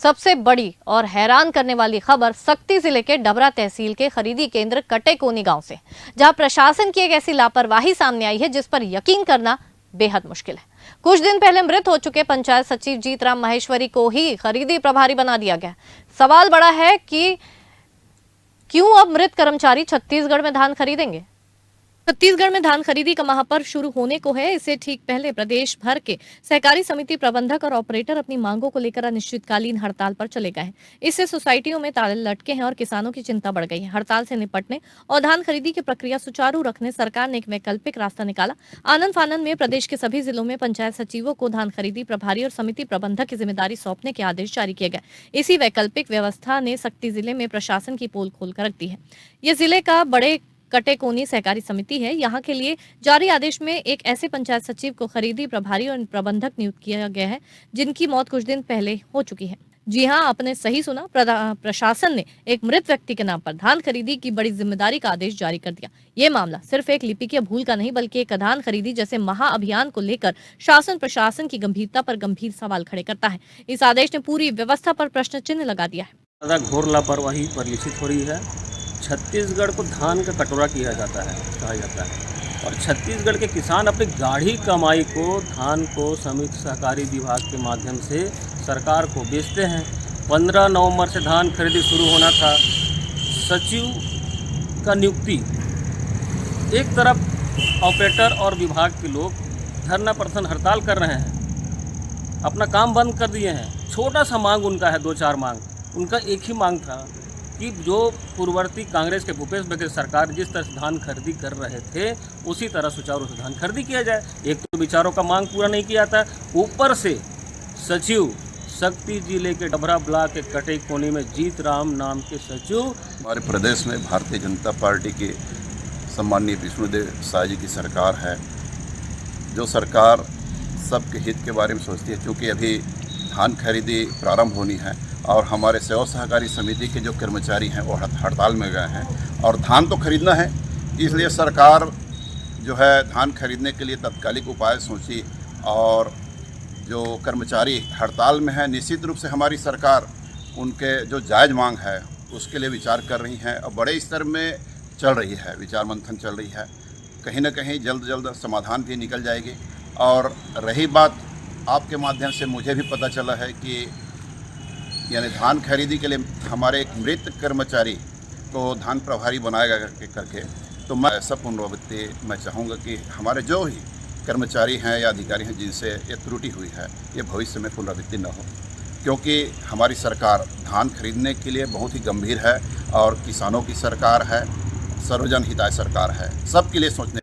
सबसे बड़ी और हैरान करने वाली खबर सक्ती जिले के डबरा तहसील के खरीदी केंद्र कटेकोनी गांव से, जहां प्रशासन की एक ऐसी लापरवाही सामने आई है जिस पर यकीन करना बेहद मुश्किल है। कुछ दिन पहले मृत हो चुके पंचायत सचिव जीतराम माहेश्वरी को ही खरीदी प्रभारी बना दिया गया। सवाल बड़ा है कि क्यों अब मृत कर्मचारी छत्तीसगढ़ में धान खरीदेंगे। छत्तीसगढ़ में धान खरीदी का महापर्व शुरू होने को है। इससे ठीक पहले प्रदेश भर के सहकारी समिति प्रबंधक और ऑपरेटर अपनी मांगों को लेकर अनिश्चितकालीन हड़ताल पर चले गए हैं। इससे सोसाइटियों में ताले लटके हैं और किसानों की चिंता बढ़ गई है। हड़ताल से निपटने और धान खरीदी की प्रक्रिया सुचारू रखने सरकार ने एक वैकल्पिक रास्ता निकाला। आनंद फानंद में प्रदेश के सभी जिलों में पंचायत सचिवों को धान खरीदी प्रभारी और समिति प्रबंधक की जिम्मेदारी सौंपने के आदेश जारी किए गए। इसी वैकल्पिक व्यवस्था ने सक्ती जिले में प्रशासन की पोल खोलकर रख दी है। ये जिले का बड़े कटेकोनी सहकारी समिति है। यहाँ के लिए जारी आदेश में एक ऐसे पंचायत सचिव को खरीदी प्रभारी और प्रबंधक नियुक्त किया गया है जिनकी मौत कुछ दिन पहले हो चुकी है। जी हाँ, आपने सही सुना, प्रशासन ने एक मृत व्यक्ति के नाम पर धान खरीदी की बड़ी जिम्मेदारी का आदेश जारी कर दिया। ये मामला सिर्फ एक लिपिकीय भूल का नहीं बल्कि एक धान खरीदी जैसे महाअभियान को लेकर शासन प्रशासन की गंभीरता पर गंभीर सवाल खड़े करता है। इस आदेश ने पूरी व्यवस्था पर प्रश्न चिन्ह लगा दिया है। घोर लापरवाही परिलक्षित हो रही है। छत्तीसगढ़ को धान का कटोरा किया जाता है, कहा जाता है, और छत्तीसगढ़ के किसान अपनी गाढ़ी कमाई को धान को संयुक्त सहकारी विभाग के माध्यम से सरकार को बेचते हैं। 15 नवंबर से धान खरीदी शुरू होना था। सचिव का नियुक्ति, एक तरफ ऑपरेटर और विभाग के लोग धरना प्रदर्शन हड़ताल कर रहे हैं, अपना काम बंद कर दिए हैं। छोटा सा मांग उनका है, 2-4 मांग। उनका एक ही मांग था कि जो पूर्ववर्ती कांग्रेस के भूपेश बघेल सरकार जिस तरह से धान खरीदी कर रहे थे उसी तरह सुचारू से धान खरीदी किया जाए। एक तो विचारों का मांग पूरा नहीं किया था, ऊपर से सचिव सक्ती जिले के डबरा ब्लॉक के कटेकोनी में जीतराम नाम के सचिव। हमारे प्रदेश में भारतीय जनता पार्टी के सम्माननीय विष्णुदेव साय जी की सरकार है, जो सरकार सबके हित के बारे में सोचती है। क्योंकि अभी धान खरीदी प्रारंभ होनी है और हमारे सेवा सहकारी समिति के जो कर्मचारी हैं वो हड़ताल में गए हैं और धान तो खरीदना है, इसलिए सरकार जो है धान खरीदने के लिए तत्कालिक उपाय सोची। और जो कर्मचारी हड़ताल में हैं, निश्चित रूप से हमारी सरकार उनके जो जायज़ मांग है उसके लिए विचार कर रही हैं और बड़े स्तर में चल रही है, विचार मंथन चल रही है। कहीं ना कहीं जल्द जल्द समाधान भी निकल जाएगी। और रही बात, आपके माध्यम से मुझे भी पता चला है कि यानी धान खरीदी के लिए हमारे एक मृत कर्मचारी को धान प्रभारी बनाएगा करके, तो मैं ऐसा पुनरावृत्ति मैं चाहूँगा कि हमारे जो ही कर्मचारी हैं या अधिकारी हैं जिनसे ये त्रुटि हुई है, ये भविष्य में पुनरावृत्ति न हो। क्योंकि हमारी सरकार धान खरीदने के लिए बहुत ही गंभीर है और किसानों की सरकार है, सर्वजन हिताय सरकार है, सबके लिए सोचने